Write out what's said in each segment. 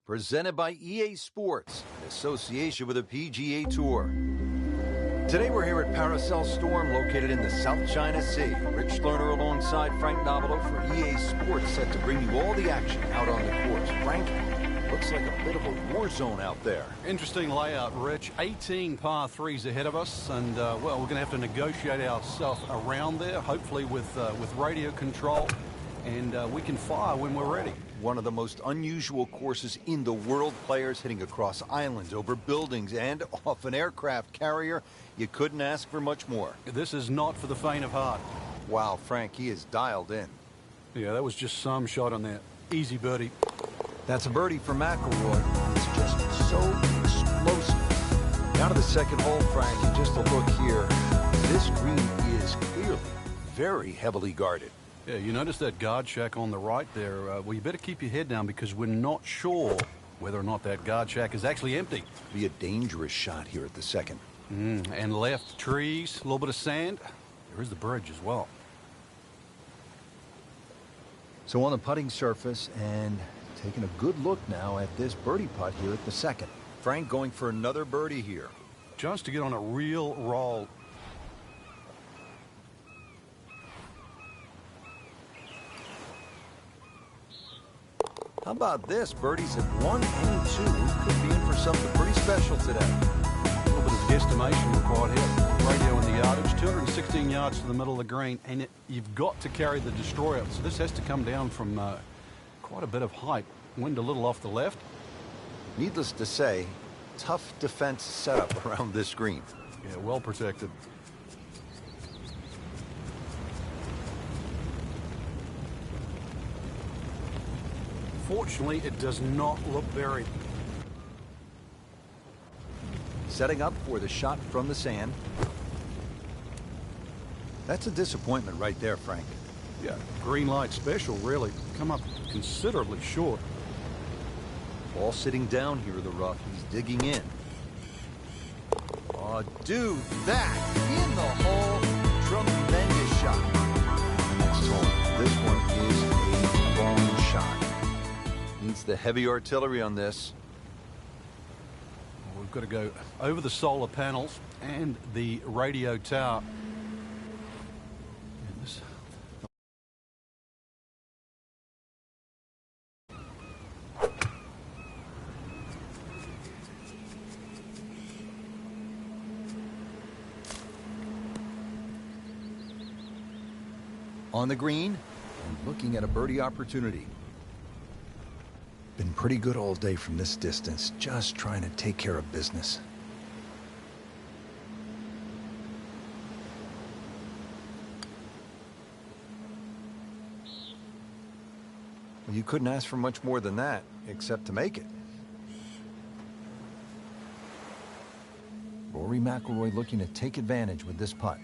presented by EA Sports in association with the PGA Tour. Today we're here at Paracel Storm, located in the South China Sea. Rich Lerner alongside Frank Novelo for EA Sports, set to bring you all the action out on the course. Frank, looks like a bit of a war zone out there. Interesting layout, Rich. 18 par threes ahead of us, and well, we're going to have to negotiate ourselves around there, hopefully with radio control, and we can fire when we're ready. One of the most unusual courses in the world. Players hitting across islands, over buildings, and off an aircraft carrier. You couldn't ask for much more. This is not for the faint of heart. Wow, Frank, he is dialed in. Yeah, that was just some shot on that. Easy birdie. That's a birdie for McIlroy. It's just so explosive. Now to the second hole, Frank, and just a look here. This green is clearly very heavily guarded. Yeah, you notice that guard shack on the right there. Well, you better keep your head down because we're not sure whether or not that guard shack is actually empty. Be a dangerous shot here at the second. And left, trees, a little bit of sand. There is the bridge as well. So on the putting surface, and taking a good look now at this birdie putt here at the second. Frank going for another birdie here. Just to get on a real roll. How about this? Birdies at 1 and 2. Could be in for something pretty special today. A little bit of guesstimation required here. Radio in the yardage, 216 yards to the middle of the green, and you've got to carry the destroyer. So this has to come down from quite a bit of height. Wind a little off the left. Needless to say, tough defense setup around this green. Yeah, well protected. Fortunately, it does not look buried. Setting up for the shot from the sand. That's a disappointment right there, Frank. Yeah, green light special, really. Come up considerably short. Ball sitting down here in the rough. He's digging in. Oh, do that in the hole. Tremendous shot. Next hole. This one is a long shot. Needs the heavy artillery on this. We've got to go over the solar panels and the radio tower. And this... On the green, and looking at a birdie opportunity. Been pretty good all day from this distance, just trying to take care of business. Well, you couldn't ask for much more than that, except to make it. Rory McIlroy looking to take advantage with this putt.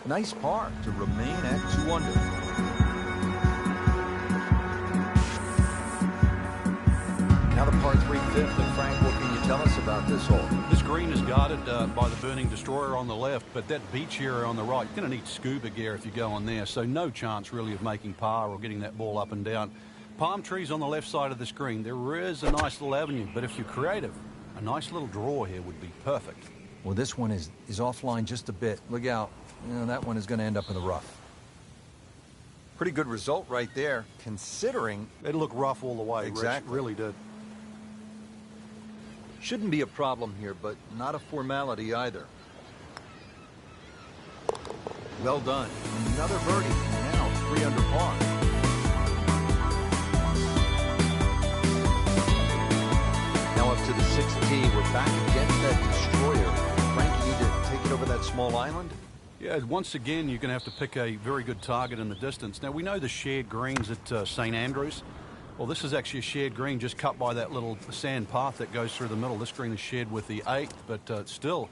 Nice par to remain at 2 under. Now the par 3 fifth, and Frank, what can you tell us about this hole? This green is guarded by the burning destroyer on the left, but that beach area on the right, you're going to need scuba gear if you go on there, so no chance really of making par or getting that ball up and down. Palm trees on the left side of this green. There is a nice little avenue, but if you're creative, a nice little draw here would be perfect. Well, this one is offline just a bit. Look out. You know, that one is going to end up in the rough. Pretty good result right there, considering... It looked rough all the way. Exactly. Rich, really did. Shouldn't be a problem here, but not a formality either. Well done. Another birdie. Now 3 under par. Now up to the 6th tee. We're back against that destroyer. Frank, you need to take it over that small island? Yeah, once again, you're going to have to pick a very good target in the distance. Now, we know the shared greens at St. Andrews. Well, this is actually a shared green just cut by that little sand path that goes through the middle. This green is shared with the 8th, but still,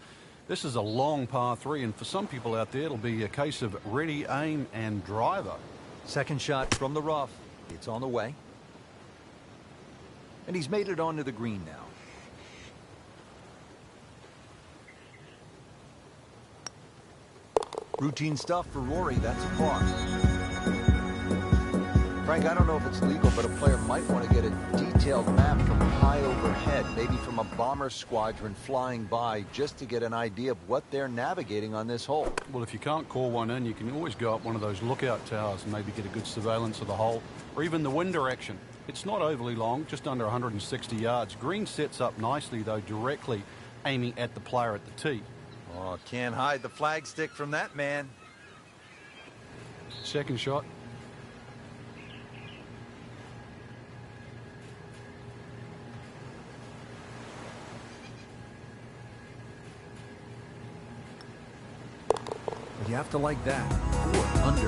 this is a long par 3, and for some people out there, it'll be a case of ready, aim, and driver. Second shot from the rough. It's on the way. And he's made it onto the green now. Routine stuff for Rory. That's a par. Frank, I don't know if it's legal, but a player might want to get a detailed map from high overhead, maybe from a bomber squadron flying by, just to get an idea of what they're navigating on this hole. Well, if you can't call one in, you can always go up one of those lookout towers and maybe get a good surveillance of the hole, or even the wind direction. It's not overly long, just under 160 yards. Green sets up nicely, though, directly aiming at the player at the tee. Oh, can't hide the flag stick from that man. Second shot. You have to like that. 4 under.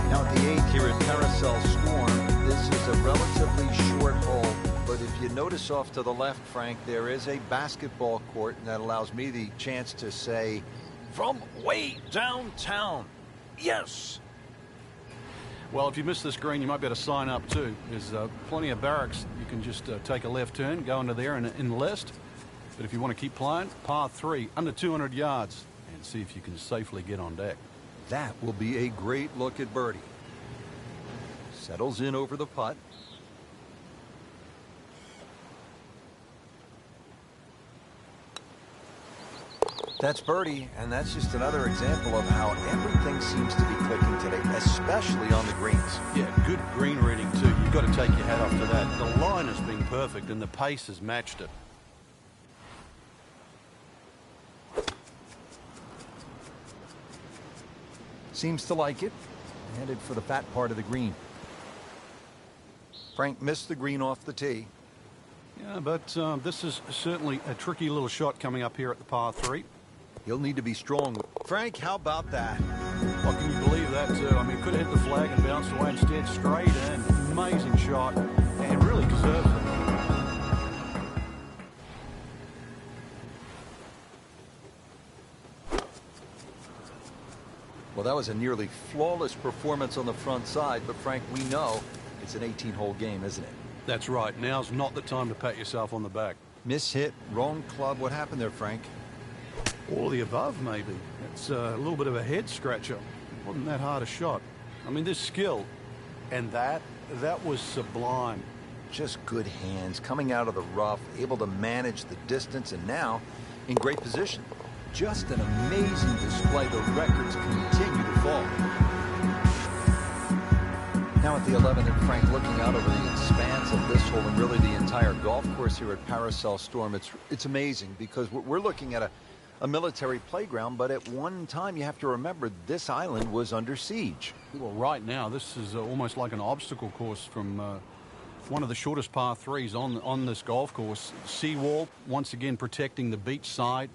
Now at the 8th here at Paracel Storm, this is a relatively short hole, but if you notice off to the left, Frank, there is a basketball court, and that allows me the chance to say, from way downtown, yes. Well, if you miss this green, you might be able to sign up too. There's plenty of barracks. You can just take a left turn, go into there and enlist. But if you want to keep playing, par 3, under 200 yards, and see if you can safely get on deck. That will be a great look at birdie. Settles in over the putt. That's birdie, and that's just another example of how everything seems to be clicking today, especially on the greens. Yeah, good green reading too. You've got to take your hat off to that. The line has been perfect, and the pace has matched it. Seems to like it. Headed for the fat part of the green. Frank missed the green off the tee. Yeah, but this is certainly a tricky little shot coming up here at the par 3. He'll need to be strong. Frank, how about that? Well, can you believe that too? I mean, could have hit the flag and bounced away instead. Straight in. Amazing shot. And really deserves it. Well, that was a nearly flawless performance on the front side, but Frank, we know it's an 18-hole game, isn't it? That's right. Now's not the time to pat yourself on the back. Mishit, wrong club. What happened there, Frank? All of the above, maybe. It's a little bit of a head scratcher. Wasn't that hard a shot. I mean, there's skill. And that was sublime. Just good hands, coming out of the rough, able to manage the distance, and now in great position. Just an amazing display. The records continue to fall. Now at the 11th, and Frank, looking out over the expanse of this hole and really the entire golf course here at Paracel Storm, it's amazing because we're looking at a military playground, but at one time you have to remember this island was under siege. Well, right now this is almost like an obstacle course from one of the shortest par 3s on this golf course. Seawall once again protecting the beach side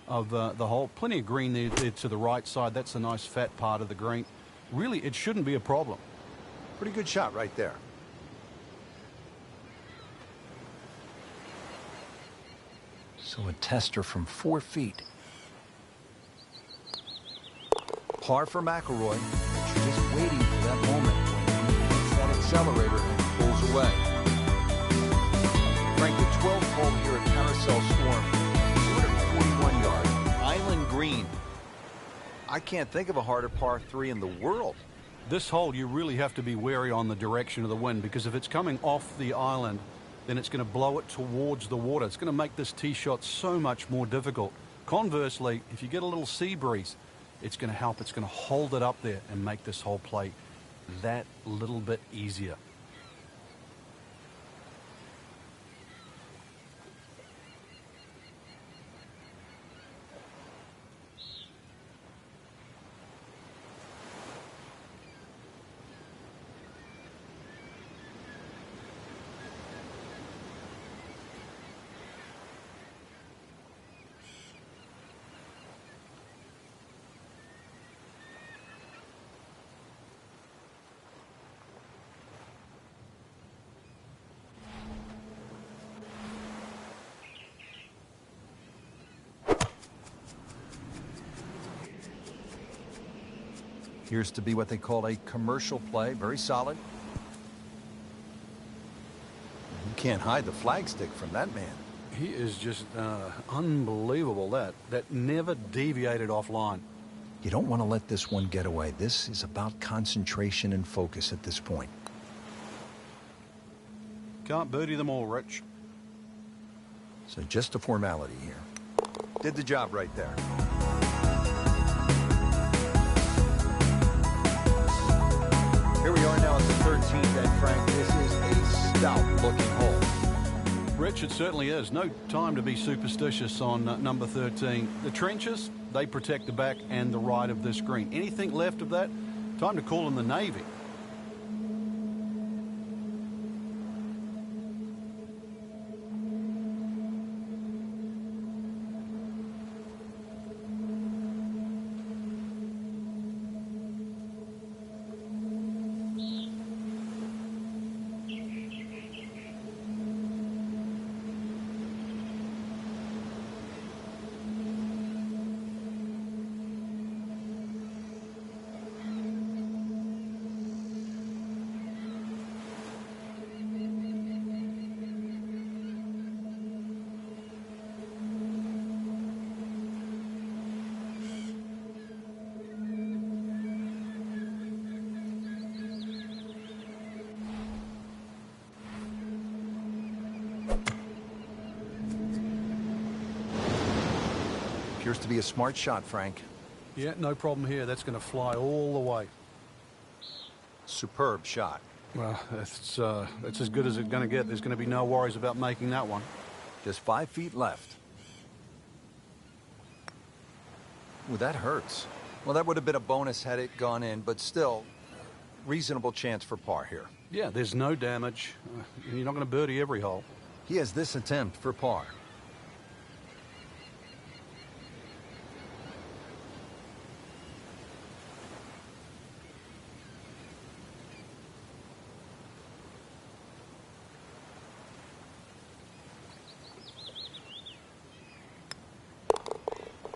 of the hole. Plenty of green there to the right side. That's a nice fat part of the green. Really, it shouldn't be a problem. Pretty good shot right there. So a tester from 4 feet. Par for McIlroy. You're just waiting for that moment when he hits that accelerator and pulls away. Frank, the 12th hole here at Paracel Storm, 241 yards, island green. I can't think of a harder par 3 in the world. This hole, you really have to be wary on the direction of the wind, because if it's coming off the island, then it's going to blow it towards the water. It's going to make this tee shot so much more difficult. Conversely, if you get a little sea breeze, it's going to help. It's going to hold it up there and make this whole play that little bit easier. Appears to be what they call a commercial play. Very solid. You can't hide the flagstick from that man. He is just unbelievable. That never deviated offline. You don't want to let this one get away. This is about concentration and focus at this point. Can't birdie them all, Rich. So just a formality here. Did the job right there. Here we are now at the 13th, and Frank, this is a stout-looking hole. Rich, it certainly is. No time to be superstitious on number 13. The trenches, they protect the back and the right of this green. Anything left of that, time to call in the Navy. Appears to be a smart shot, Frank. Yeah, no problem here. That's going to fly all the way. Superb shot. Well, that's as good as it's going to get. There's going to be no worries about making that one. Just 5 feet left. Ooh, that hurts. Well, that would have been a bonus had it gone in, but still, reasonable chance for par here. Yeah, there's no damage. You're not going to birdie every hole. He has this attempt for par.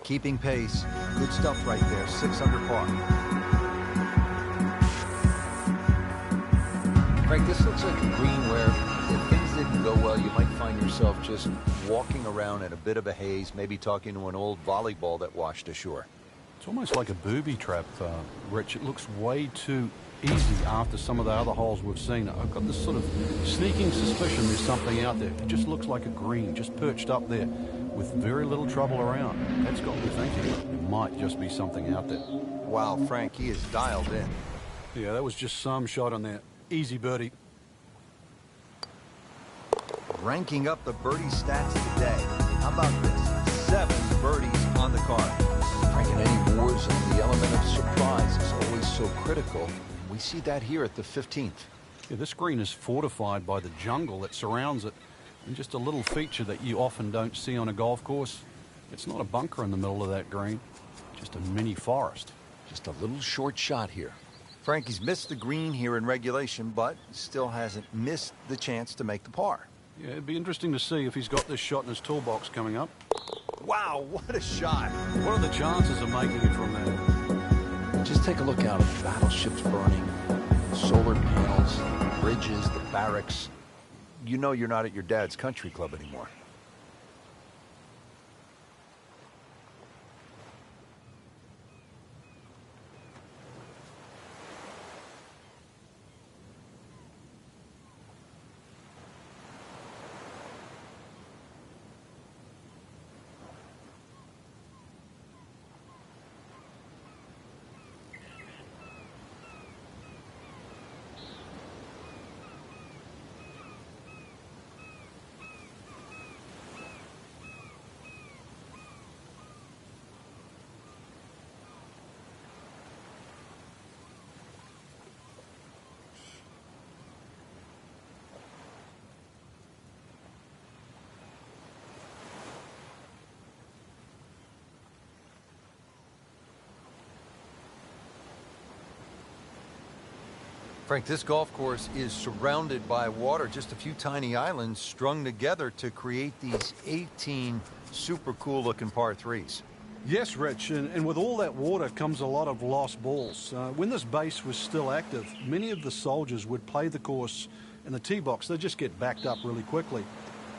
Keeping pace. Good stuff right there. 6 under par. Frank, this looks like a green where if things didn't go well, you might find yourself just walking around in a bit of a haze, maybe talking to an old volleyball that washed ashore. It's almost like a booby trap, Rich. It looks way too easy after some of the other holes we've seen. I've got this sort of sneaking suspicion there's something out there. It just looks like a green, just perched up there with very little trouble around. That's got me thinking it might just be something out there. Wow, Frank, he is dialed in. Yeah, that was just some shot on there. Easy birdie. Ranking up the birdie stats today. How about this? 7 birdies on the card. Frank, in any war zone, the element of surprise is always so critical. We see that here at the 15th. Yeah, this green is fortified by the jungle that surrounds it. And just a little feature that you often don't see on a golf course. It's not a bunker in the middle of that green, just a mini forest. Just a little short shot here. Frank, he's missed the green here in regulation, but still hasn't missed the chance to make the par. Yeah, it'd be interesting to see if he's got this shot in his toolbox coming up. Wow, what a shot. What are the chances of making it from there? Just take a look out at the battleships burning, solar panels, the bridges, the barracks. You know you're not at your dad's country club anymore. Frank, this golf course is surrounded by water, just a few tiny islands strung together to create these 18 super cool looking par 3s. Yes, Rich, and with all that water comes a lot of lost balls. When this base was still active, many of the soldiers would play the course in the tee box. They'd just get backed up really quickly.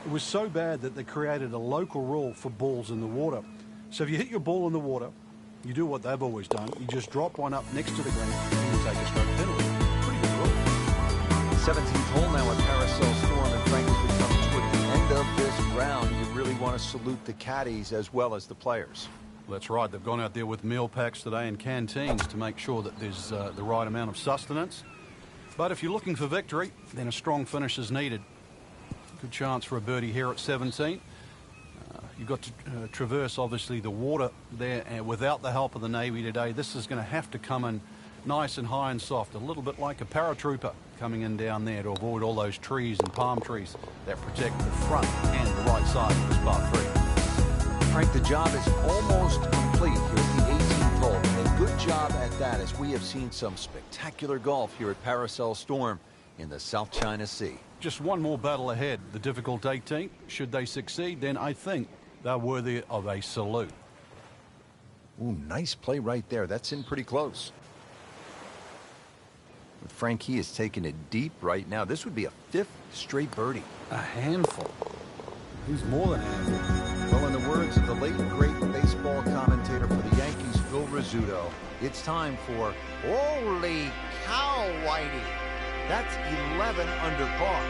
It was so bad that they created a local rule for balls in the water. So if you hit your ball in the water, You do what they've always done. You just drop one up next to the green and you take a stroke penalty. Pretty good rule. 17th hole now at Paracel Storm, and Frank, as we come toward the end of this round, you really want to salute the caddies as well as the players. That's right. They've gone out there with meal packs today and canteens to make sure that there's the right amount of sustenance. But if you're looking for victory, then a strong finish is needed. Good chance for a birdie here at 17. You've got to traverse, obviously, the water there, and without the help of the Navy today, this is going to have to come in nice and high and soft, a little bit like a paratrooper coming in down there to avoid all those trees and palm trees that protect the front and the right side of this par 3. Frank, the job is almost complete here at the 18th hole, and good job at that, as we have seen some spectacular golf here at Paracel Storm in the South China Sea. Just one more battle ahead, the difficult 18th. Should they succeed, then I think they're worthy of a salute. Ooh, nice play right there. That's in pretty close. But Frank, he is taking it deep right now. This would be a 5th straight birdie. A handful. He's more than a handful. Well, in the words of the late, great baseball commentator for the Yankees, Phil Rizzuto, it's time for holy cow, Whitey. That's 11 under par.